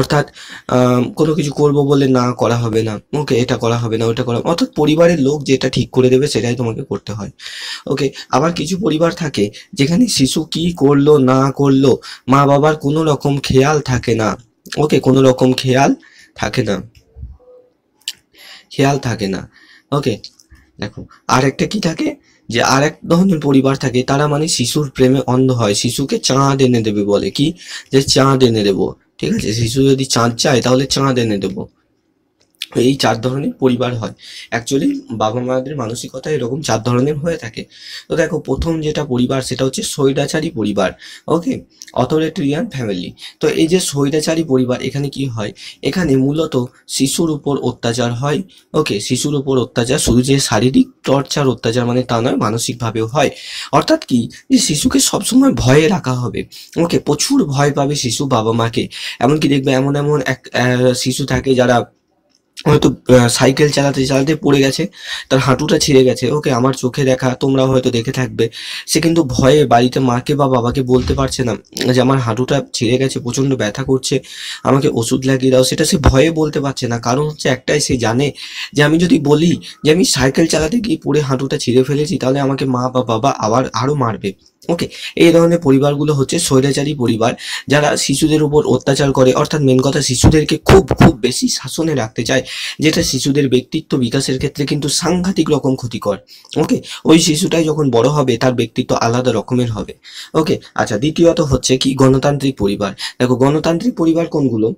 অর্থাৎ কোনো কিছু করবো বলে না করা হবে না, ওকে এটা করা হবে না, ওটা করা, অর্থাৎ পরিবারের লোক যেটা ঠিক করে দেবে সেটাই তোমাকে করতে হয়। ওকে, আবার কিছু পরিবার থাকে যেখানে শিশু কি করলো না করলো মা বাবার কোনো রকম খেয়াল থাকে না। ওকে, কোনো রকম খেয়াল থাকে না, খেয়াল থাকে না। ওকে, দেখো আর একটা কি থাকে, যে আর এক ধরনের পরিবার থাকে, তারা মানে শিশুর প্রেমে অন্ধ হয়, শিশুকে চাঁদ এনে দেবে, বলে কি, যে চাঁদ এনে দেবো, ঠিক আছে, শিশু যদি চাঁদ চায় তাহলে চাঁদ এনে দেবো। এই 4 ধরনের পরিবার হয়। অ্যাকচুয়ালি বাবা মাদের মানসিকতা এরকম 4 ধরনের হয়ে থাকে। তো দেখো, প্রথম যেটা পরিবার সেটা হচ্ছে স্বৈরাচারী পরিবার। ওকে, অথরিটেরিয়ান ফ্যামিলি। তো এই যে স্বৈরাচারী পরিবার, এখানে কি হয়, এখানে মূলত শিশুর উপর অত্যাচার হয়। ওকে, শিশুর উপর অত্যাচার, শুধু যে শারীরিক টর্চার অত্যাচার মানে তা নয়, মানসিকভাবেও হয়। অর্থাৎ কি, যে শিশুকে সবসময় ভয়ে রাখা হবে। ওকে, প্রচুর ভয় পাবে শিশু বাবা মাকে। এমনকি দেখবে এমন এমন এক শিশু থাকে যারা হয়তো সাইকেল চালাতে চালাতে পড়ে গেছে, তার হাঁটুটা ছিঁড়ে গেছে। ওকে, আমার চোখে দেখা, তোমরা হয়তো দেখে থাকবে। সে কিন্তু ভয়ে বাড়িতে মাকে বা বাবাকে বলতে পারছে না যে আমার হাঁটুটা ছিঁড়ে গেছে, প্রচণ্ড ব্যথা করছে, আমাকে ওষুধ লাগিয়ে দাও। সেটা সে ভয়ে বলতে পারছে না, কারণ হচ্ছে একটাই, সে জানে যে আমি যদি বলি যে আমি সাইকেল চালাতে গিয়ে পড়ে হাঁটুটা ছিঁড়ে ফেলেছি, তাহলে আমাকে মা বা বাবা আরও মারবে। ওকে, এই ধরনের পরিবারগুলো হচ্ছে স্বৈরাচারী পরিবার, যারা শিশুদের উপর অত্যাচার করে। অর্থাৎ মেন কথা, শিশুদেরকে খুব খুব বেশি শাসনে রাখতে চায়, যেটা শিশুদের ব্যক্তিত্ব বিকাশের ক্ষেত্রে কিন্তু সাংঘাতিক রকম ক্ষতিকর। ওকে, ওই শিশুটাই যখন বড় হবে তার ব্যক্তিত্ব আলাদা রকমের হবে। ওকে, আচ্ছা, দ্বিতীয়ত হচ্ছে কি, গণতান্ত্রিক পরিবার। দেখো, গণতান্ত্রিক পরিবার কোনগুলো,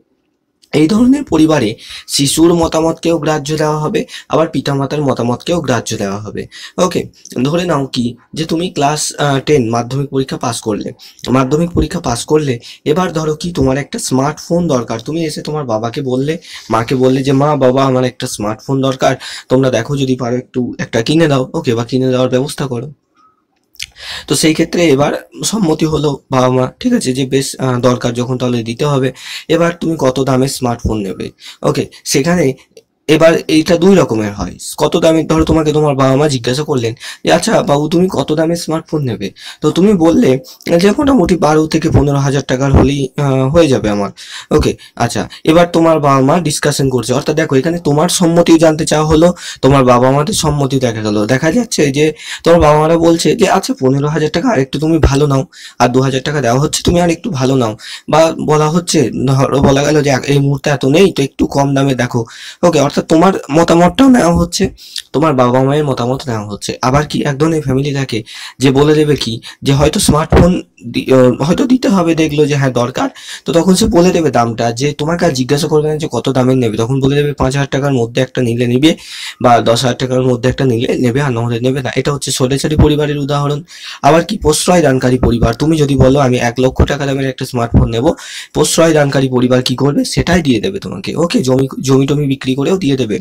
এই ধরনের পরিবারে শিশুর মতামতকেও গ্রাহ্য দেওয়া হবে, আবার পিতামাতার মতামতকেও গ্রাহ্য দেওয়া হবে। ওকে, ধরে নাও কি, যে তুমি ক্লাস 10 মাধ্যমিক পরীক্ষা পাস করলে, এবার ধরো কি, তোমার একটা স্মার্টফোন দরকার। তুমি এসে তোমার বাবাকে বললে, মাকে বললে যে মা বাবা আমার একটা স্মার্টফোন দরকার, তোমরা দেখো যদি পারো একটু একটা কিনে দাও। ওকে, বা কিনে দেওয়ার ব্যবস্থা করো। তো সেই ক্ষেত্রে এবার সম্মতি হলো বাবা মা, ঠিক আছে, যে বেশ দরকার যখন তাহলে দিতে হবে। এবার তুমি কত দামের স্মার্টফোন নেবে? ওকে, সেখানে এবার এইটা 2 রকমের হয়। কত দামের, ধরো তোমাকে তোমার বাবা মা জিজ্ঞাসা করলেন যে আচ্ছা বাবু তুমি কত দামের স্মার্টফোন নেবে, তো তুমি বললে যে মোটামুটি 12 থেকে 15 হাজার টাকার হলেই হয়ে যাবে আমার। ওকে, আচ্ছা, এবার তোমার বাবা মা ডিসকাশন করছে, অর্থাৎ দেখো এখানে তোমার সম্মতিও জানতে চাওয়া হলো, তোমার বাবা মাদের সম্মতি দেখা গেল। দেখা যাচ্ছে যে তোমার বাবা মারা বলছে যে আচ্ছা 15 হাজার টাকা আর একটু তুমি ভালো নাও, আর 2 হাজার টাকা দেওয়া হচ্ছে, তুমি আর একটু ভালো নাও। বা বলা হচ্ছে, ধরো বলা গেল যে এই মুহূর্তে এত নেই, তো একটু কম দামে দেখো। ওকে, অর্থাৎ তোমার মতামতটাও নেওয়া হচ্ছে, তোমার বাবা মায়ের মতামত নেওয়া হচ্ছে। আবার কি এক ধরনের ফ্যামিলি থাকে যে বলে দেবে কি যে হয়তো স্মার্টফোন হয়তো দিতে হবে, দেখলো যে হ্যাঁ দরকার, তো তখন সে বলে দেবে দামটা, যে তোমাকে আর জিজ্ঞাসা করবে না যে কত দামের নেবে, তখন বলে দেবে 5,000 টাকার মধ্যে একটা নিলে নিবে বা 10,000 টাকার মধ্যে একটা নিলে নেবে, আর নাহলে নেবে না। এটা হচ্ছে স্বৈরাচারী পরিবারের উদাহরণ। আবার কি প্রশ্রয় দানকারী পরিবার, তুমি যদি বলো আমি 1 লক্ষ টাকা দামের একটা স্মার্টফোন নেব, প্রশ্রয় দানকারী পরিবার কি করবে, সেটাই দিয়ে দেবে তোমাকে। ওকে, জমি টমি বিক্রি করেও দিয়ে দেবে।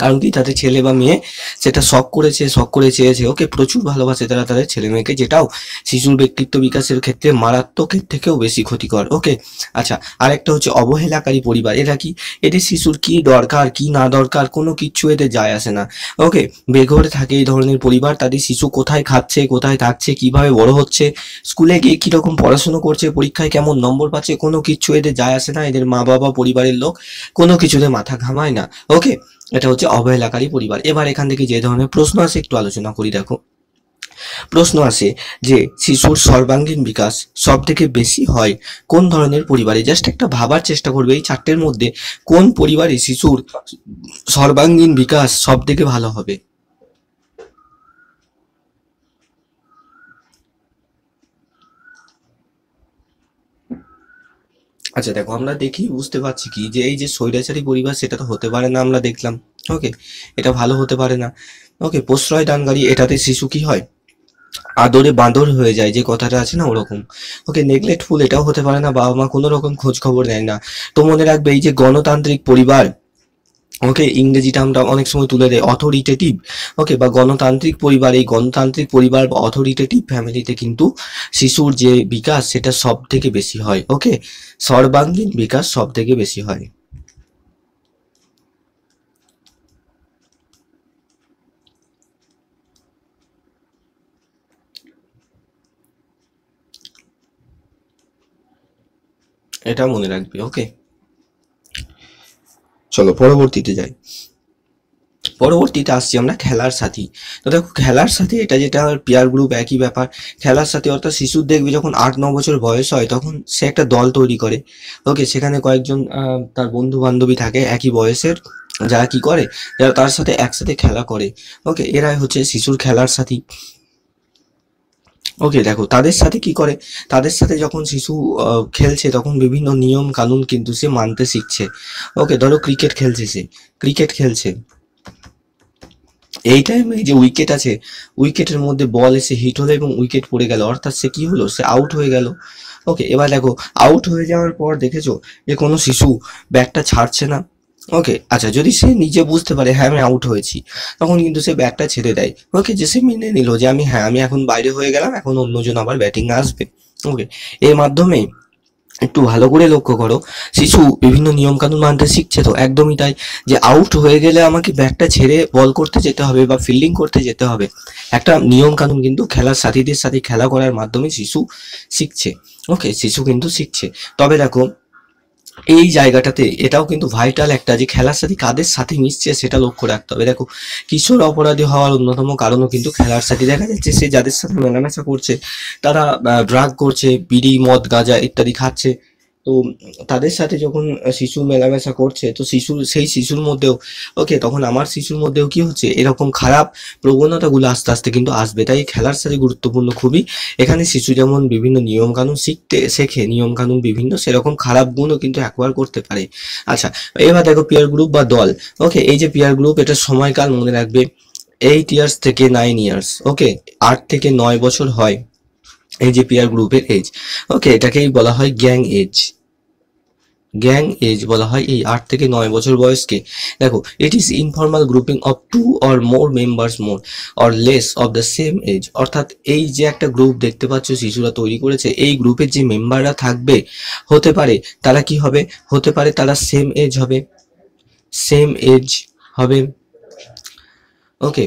কারণ কি তাদের ছেলে বা মেয়ে সেটা শখ করে চেয়েছে, ওকে, প্রচুর ভালোবাসে তারা তাদের ছেলে মেয়েকে, যেটাও শিশুর ব্যক্তিত্ব বিকাশের ক্ষেত্রে মারাত্মকের থেকেও বেশি ক্ষতিকর। ওকে, আচ্ছা, আরেকটা হচ্ছে অবহেলাকারী পরিবার। এরা কি, এদের শিশুর কি দরকার কি না দরকার কোনো কিচ্ছু এদের যায় আসে না। ওকে, বেঘরে থাকে এই ধরনের পরিবার। তাদের শিশু কোথায় খাচ্ছে, কোথায় থাকছে, কিভাবে বড় হচ্ছে, স্কুলে গিয়ে কিরকম পড়াশুনো করছে, পরীক্ষায় কেমন নম্বর পাচ্ছে, কোনো কিচ্ছু এদের যায় আসে না। এদের মা বাবা পরিবারের লোক কোনো কিছুতে মাথা ঘামায় না। ওকে, এটা হচ্ছে অবহেলাকারী পরিবার। এবার এখান থেকে যে ধরনের প্রশ্ন আসে একটু আলোচনা করি। দেখো, প্রশ্ন আসে যে শিশুর সর্বাঙ্গীন বিকাশ সব থেকে বেশি হয় কোন ধরনের পরিবারে। জাস্ট একটা ভাবার চেষ্টা করবে এই চারটের মধ্যে কোন পরিবারে শিশুর সর্বাঙ্গীন বিকাশ সব থেকে ভালো হবে। আচ্ছা দেখো, আমরা দেখি বুঝতে পারছি কি যে এই যে স্বৈরাচারী পরিবার সেটা তো হতে পারে না, আমরা দেখলাম। ওকে, এটা ভালো হতে পারে না। ওকে, প্রশ্রয় দানকারী, এটাতে শিশু কি হয়, আদরে বাঁদর হয়ে যায়, যে কথাটা আছে না ওরকম। ওকে, নেগলেক্টফুল, এটাও হতে পারে না, বাবা মা কোনো রকম খোঁজ খবর নেয় না। তো মনে রাখবে এই যে গণতান্ত্রিক পরিবার, ওকে, ইংরেজিটা আমরা অনেক সময় তুলে দেয় অথরিটেটিভ। ওকে, বা গণতান্ত্রিক পরিবার, এই গণতান্ত্রিক পরিবার বা অথরিটেটিভ ফ্যামিলিতে কিন্তু শিশুর যে বিকাশ সেটা সব থেকে বেশি হয়। ওকে, সর্বাঙ্গীন বিকাশ সব থেকে বেশি হয়। এটা মনে রাখবে। ওকে, চলো পরবর্তীতে যাই। পরবর্তীতে আসছি আমরা খেলার সাথী। তো দেখো, খেলার সাথী এটা যেটা পিয়ার গ্রুপ, একই ব্যাপার। খেলার সাথী অর্থাৎ শিশুর দেখবে যখন 8-9 বছর বয়স হয় তখন সে একটা দল তৈরি করে। ওকে, সেখানে কয়েকজন তার বন্ধু বান্ধবী থাকে একই বয়সের, যারা কি করে, যারা তার সাথে একসাথে খেলা করে। ওকে, এরাই হচ্ছে শিশুর খেলার সাথী। ওকে, দেখো তাদের সাথে কি করে, তাদের সাথে যখন শিশু খেলছে তখন বিভিন্ন নিয়ম কানুন কিন্তু সে মানতে শিখছে। ওকে, ধরো ক্রিকেট খেলছে, সে ক্রিকেট খেলছে, এই টাইমে যে উইকেট আছে, উইকেটের মধ্যে বল এসে হিট হলো এবং উইকেট পড়ে গেল, অর্থাৎ সে কি হলো, সে আউট হয়ে গেল। ওকে, এবার দেখো আউট হয়ে যাওয়ার পর দেখেছো যে কোনো শিশু ব্যাটটা ছাড়ছে না। ওকে, আচ্ছা, যদি সে নিজে বুঝতে পারে হ্যাঁ আমি আউট হয়েছি, তখন কিন্তু সে ব্যাটটা ছেড়ে দেয়। ওকে, যে সে মেনে নিল যে আমি এখন বাইরে হয়ে গেলাম, এখন অন্যজন আবার ব্যাটিং আসবে। ওকে, এর মাধ্যমে একটু ভালো করে লক্ষ্য করো, শিশু বিভিন্ন নিয়ম কানুন মানতে শিখছে। তো একদমই তাই, যে আউট হয়ে গেলে আমাকে ব্যাটটা ছেড়ে বল করতে যেতে হবে বা ফিল্ডিং করতে যেতে হবে, একটা নিয়ম কানুন কিন্তু খেলার সাথীদের সাথে খেলা করার মাধ্যমে শিশু শিখছে। ওকে, শিশু কিন্তু শিখছে। তবে দেখো এই জায়গাটাতে এটাও কিন্তু ভাইটাল একটা, যে খেলার সাথে কাদের সাথে মিশছে সেটা লক্ষ্য রাখতে হবে। দেখো, কিশোর অপরাধী হওয়ার অন্যতম কারণও কিন্তু খেলার সাথে, দেখা যাচ্ছে সে যাদের সাথে মেলামেশা করছে তারা ড্রাগ করছে, বিড়ি মদ গাঁজা ইত্যাদি খাচ্ছে। তো তাদের সাথে যখন শিশু মেলামেশা করছে, তো সেই শিশুর মধ্যেও, ওকে, তখন আমার শিশুর মধ্যেও কি হচ্ছে, এরকম খারাপ প্রবণতাগুলো আস্তে আস্তে কিন্তু আসবে। তাই খেলার সাথে গুরুত্বপূর্ণ খুবই। এখানে শিশু যেমন বিভিন্ন নিয়ম কানুন শেখে, নিয়ম কানুন বিভিন্ন, সেরকম খারাপ গুণও কিন্তু অ্যাকোয়ার করতে পারে। আচ্ছা, এবার দেখো পিয়ার গ্রুপ বা দল। ওকে, এই যে পিয়ার গ্রুপ, এটা সময়কাল মনে রাখবে 8 ইয়ার্স থেকে 9 ইয়ার্স। ওকে, 8 থেকে 9 বছর হয় এই যে পিয়ার গ্রুপের এজ। ওকে, এটাকেই বলা হয় গ্যাং এজ। গ্যাং এজ বলা হয় এই 8 থেকে 9 বছর বয়সকে। দেখো, it is informal grouping of 2 or more members more or less of the same age. অর্থাৎ এই যে একটা গ্রুপ দেখতে পাচ্ছ শিশুরা তৈরি করেছে, এই গ্রুপের যে মেম্বাররা থাকবে, হতে পারে তারা কি হবে, হতে পারে তারা সেম এজ হবে, সেম এজ হবে। ওকে,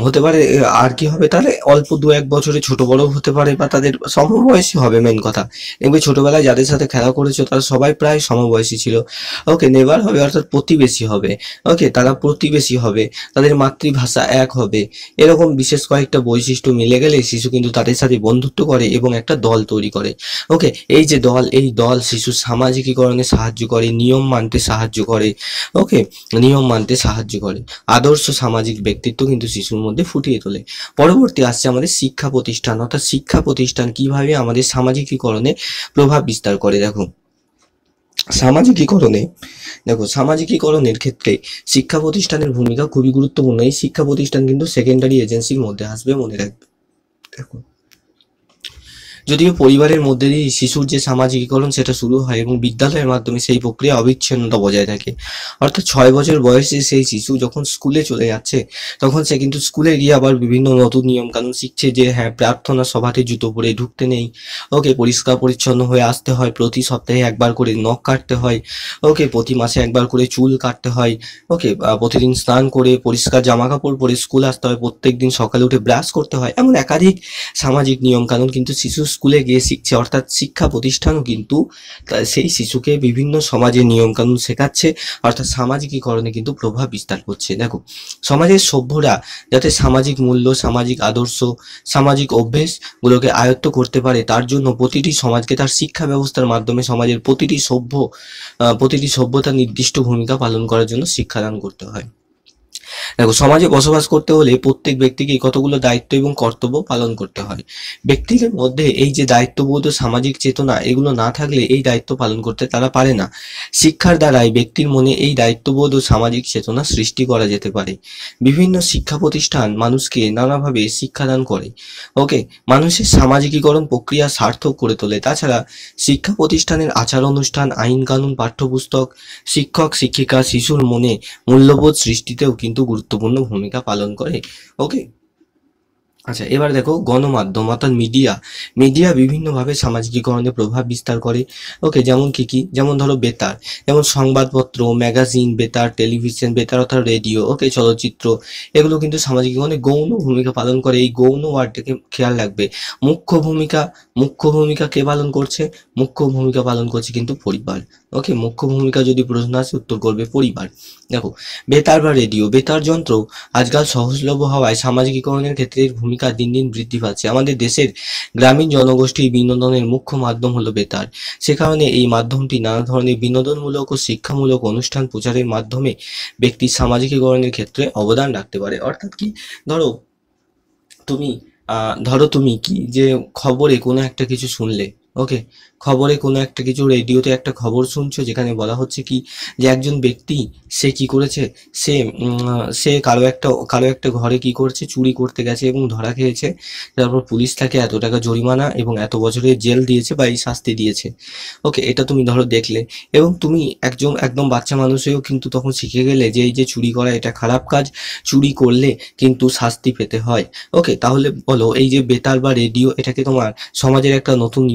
হতে পারে আর কি হবে তাহলে অল্প 2-1 বছরে ছোট বড় হতে পারে বা তাদের সমবয়সী হবে মেন কথা। দেখবে ছোটবেলায় যাদের সাথে খেলা করেছো তারা সবাই প্রায় সমবয়সী ছিল। ওকে, নেবার হবে অর্থাৎ প্রতিবেশী হবে। ওকে, তারা প্রতিবেশী হবে, তাদের মাতৃভাষা এক হবে। এরকম বিশেষ কয়েকটা বৈশিষ্ট্য মিলে গেলে শিশু কিন্তু তাদের সাথে বন্ধুত্ব করে এবং একটা দল তৈরি করে। ওকে, এই যে দল, এই দল শিশুর সামাজিকীকরণে সাহায্য করে, নিয়ম মানতে সাহায্য করে। ওকে, নিয়ম মানতে সাহায্য করে, আদর্শ সামাজিক ব্যক্তিত্ব কিন্তু শিশুর মধ্যে ফুটিয়ে তোলে। পরবর্তী আসছে আমাদের শিক্ষা প্রতিষ্ঠান, অর্থাৎ শিক্ষা প্রতিষ্ঠান কিভাবে আমাদের সামাজিকীকরণে প্রভাব বিস্তার করে। সামাজিকীকরণে সামাজিকীকরণের ক্ষেত্রে শিক্ষা প্রতিষ্ঠানের ভূমিকা খুবই গুরুত্বপূর্ণ। এই শিক্ষা প্রতিষ্ঠান কিন্তু সেকেন্ডারি এজেন্সির মধ্যে আসবে, মনে রাখবে। দেখো, যদিও পরিবারের মধ্যে দিয়ে শিশুর যে সামাজিকীকরণ সেটা শুরু হয় এবং বিদ্যালয়ের মাধ্যমে সেই প্রক্রিয়া অবিচ্ছিন্নতা বজায় থাকে। অর্থাৎ 6 বছর বয়সে সেই শিশু যখন স্কুলে চলে যাচ্ছে তখন সে কিন্তু স্কুলে গিয়ে আবার বিভিন্ন নতুন নিয়ম কানুন শিখছে যে হ্যাঁ, প্রার্থনা সভাতে জুতো পরে ঢুকতে নেই। ওকে, পরিষ্কার পরিচ্ছন্ন হয়ে আসতে হয়, প্রতি সপ্তাহে একবার করে নখ কাটতে হয়। ওকে, প্রতি মাসে একবার করে চুল কাটতে হয়। ওকে, প্রতিদিন স্নান করে পরিষ্কার জামা কাপড় পরে স্কুল আসতে হয়, প্রত্যেকদিন সকালে উঠে ব্রাশ করতে হয়। এমন একাধিক সামাজিক নিয়ম কানুন কিন্তু শিশু স্কুলে গিয়ে শিখছে। অর্থাৎ শিক্ষা প্রতিষ্ঠানও কিন্তু সেই শিশুকে বিভিন্ন সমাজের নিয়ম কানুন শেখাচ্ছে, অর্থাৎ সামাজিকীকরণে কিন্তু প্রভাব বিস্তার করছে। দেখো, সমাজের সভ্যরা যাতে সামাজিক মূল্য, সামাজিক আদর্শ, সামাজিক অভ্যেসগুলোকে আয়ত্ত করতে পারে তার জন্য প্রতিটি সমাজকে তার শিক্ষা ব্যবস্থার মাধ্যমে সমাজের প্রতিটি সভ্যতা নির্দিষ্ট ভূমিকা পালন করার জন্য শিক্ষাদান করতে হয়। দেখো, সমাজে বসবাস করতে হলে প্রত্যেক ব্যক্তিকে কতগুলো দায়িত্ব এবং কর্তব্য পালন করতে হয়। ব্যক্তিদের মধ্যে এই যে দায়িত্ববোধ ও সামাজিক চেতনা, এগুলো না থাকলে এই দায়িত্ব পালন করতে তারা পারে না। শিক্ষার দ্বারাই ব্যক্তির মনে এই দায়িত্ববোধ ও সামাজিক চেতনা সৃষ্টি করা যেতে পারে। বিভিন্ন শিক্ষা প্রতিষ্ঠান মানুষকে নানাভাবে শিক্ষাদান করে। ওকে, মানুষের সামাজিকীকরণ প্রক্রিয়া সার্থক করে তোলে। তাছাড়া শিক্ষা প্রতিষ্ঠানের আচার অনুষ্ঠান, আইন কানুন, পাঠ্যপুস্তক, শিক্ষক শিক্ষিকা শিশুর মনে মূল্যবোধ সৃষ্টিতেও কিন্তু গুরুত্বপূর্ণ ভূমিকা পালন করে। ওকে, আচ্ছা, এবার দেখো গণমাধ্যম অর্থাৎ মিডিয়া বিভিন্নভাবে সামাজিকীকরণে প্রভাব বিস্তার করে। ওকে, যেমন কি যেমন ধরো বেতার, যেমন সংবাদপত্র, ম্যাগাজিন, বেতার, টেলিভিশন, বেতার অর্থাৎ রেডিও, ওকে, চলচ্চিত্র, এগুলো কিন্তু সামাজিকীকরণে গৌণ ভূমিকা পালন করে। এই গৌণ ওয়ার্ডটাকে খেয়াল রাখবে। মুখ্য ভূমিকা কে পালন করছে? মুখ্য ভূমিকা পালন করছে কিন্তু পরিবার। ওকে, মুখ্য ভূমিকা যদি প্রশ্ন আসে উত্তর করবে পরিবার। দেখো, বেতার বা রেডিও, বেতার যন্ত্র আজকাল সহজলভ্য হওয়ায় সামাজিকীকরণের ক্ষেত্রে এর ভূমিকা দিন দিন বৃদ্ধি পাচ্ছে। আমাদের দেশের গ্রামীণ জনগোষ্ঠীর বিনোদনের মুখ্য মাধ্যম হলো বেতার। সে কারণে এই মাধ্যমটি নানা ধরনের বিনোদনমূলক ও শিক্ষামূলক অনুষ্ঠান প্রচারের মাধ্যমে ব্যক্তির সামাজিকীকরণের ক্ষেত্রে অবদান রাখতে পারে। অর্থাৎ কি, ধরো তুমি তুমি কি যে খবরে কোনো একটা কিছু শুনলে। ওকে, খবরে কোনো একটা কিছু, রেডিওতে একটা খবর শুনছো যেখানে বলা হচ্ছে কি যে একজন ব্যক্তি সে কি করেছে, সে কারো একটা ঘরে কি করছে, চুরি করতে গেছে এবং ধরা খেয়েছে। তারপর পুলিশ তাকে এত টাকা জরিমানা এবং এত বছরের জেল দিয়েছে বা এই শাস্তি দিয়েছে। ওকে, এটা তুমি ধরো দেখলে এবং তুমি একদম বাচ্চা মানুষ হয়েও কিন্তু তখন শিখে গেলে যে এই যে চুরি করা এটা খারাপ কাজ, চুরি করলে কিন্তু শাস্তি পেতে হয়। ওকে, তাহলে বলো এই যে বেতার বা রেডিও এটাকে তোমার সমাজের একটা নতুন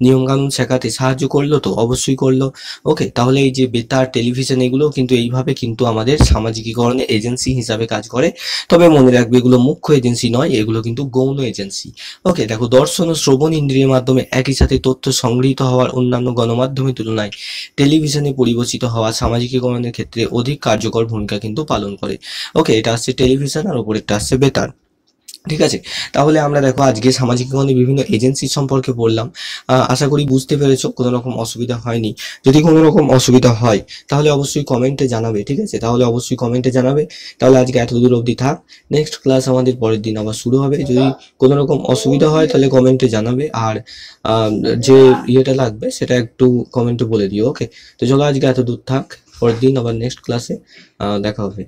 নিয়ম কানুন শেখাতে সাহায্য করলো? তো অবশ্যই করলো। ওকে, তাহলে এই যে বেতার, টেলিভিশন, এগুলো কিন্তু এইভাবে কিন্তু আমাদের সামাজিকীকরণের এজেন্সি হিসাবে কাজ করে। তবে মনে রাখবে এগুলো মুখ্য এজেন্সি নয়, এগুলো কিন্তু গৌণ এজেন্সি। ওকে, দেখো, দর্শন ও শ্রবণ ইন্দ্রিয়ের মাধ্যমে একই সাথে তথ্য সংগৃহীত হওয়ার অন্যান্য গণমাধ্যমের তুলনায় টেলিভিশনে পরিবেশিত হওয়া সামাজিকীকরণের ক্ষেত্রে অধিক কার্যকর ভূমিকা কিন্তু পালন করে। ওকে, এটা আসছে টেলিভিশন আর ওপরেরটা আসছে বেতার। ঠিক আছে, তাহলে আমরা দেখো আজকে সামাজিকীকরণের বিভিন্ন এজেন্সি সম্পর্কে বললাম। আশা করি বুঝতে পেরেছো, কোনো রকম অসুবিধা হয়নি। যদি কোনো রকম অসুবিধা হয় তাহলে অবশ্যই কমেন্টে জানাবে। ঠিক আছে, তাহলে অবশ্যই কমেন্টে জানাবে। তাহলে আজকে এত দূর অবধি থাক, নেক্সট ক্লাস আমাদের পরের দিন আবার শুরু হবে। যদি কোনো রকম অসুবিধা হয় তাহলে কমেন্টে জানাবে, আর যে ইয়েটা লাগবে সেটা একটু কমেন্টে বলে দিও। ওকে, তো চলো আজকে এত দূর থাক, পরের দিন আবার নেক্সট ক্লাসে দেখা হবে।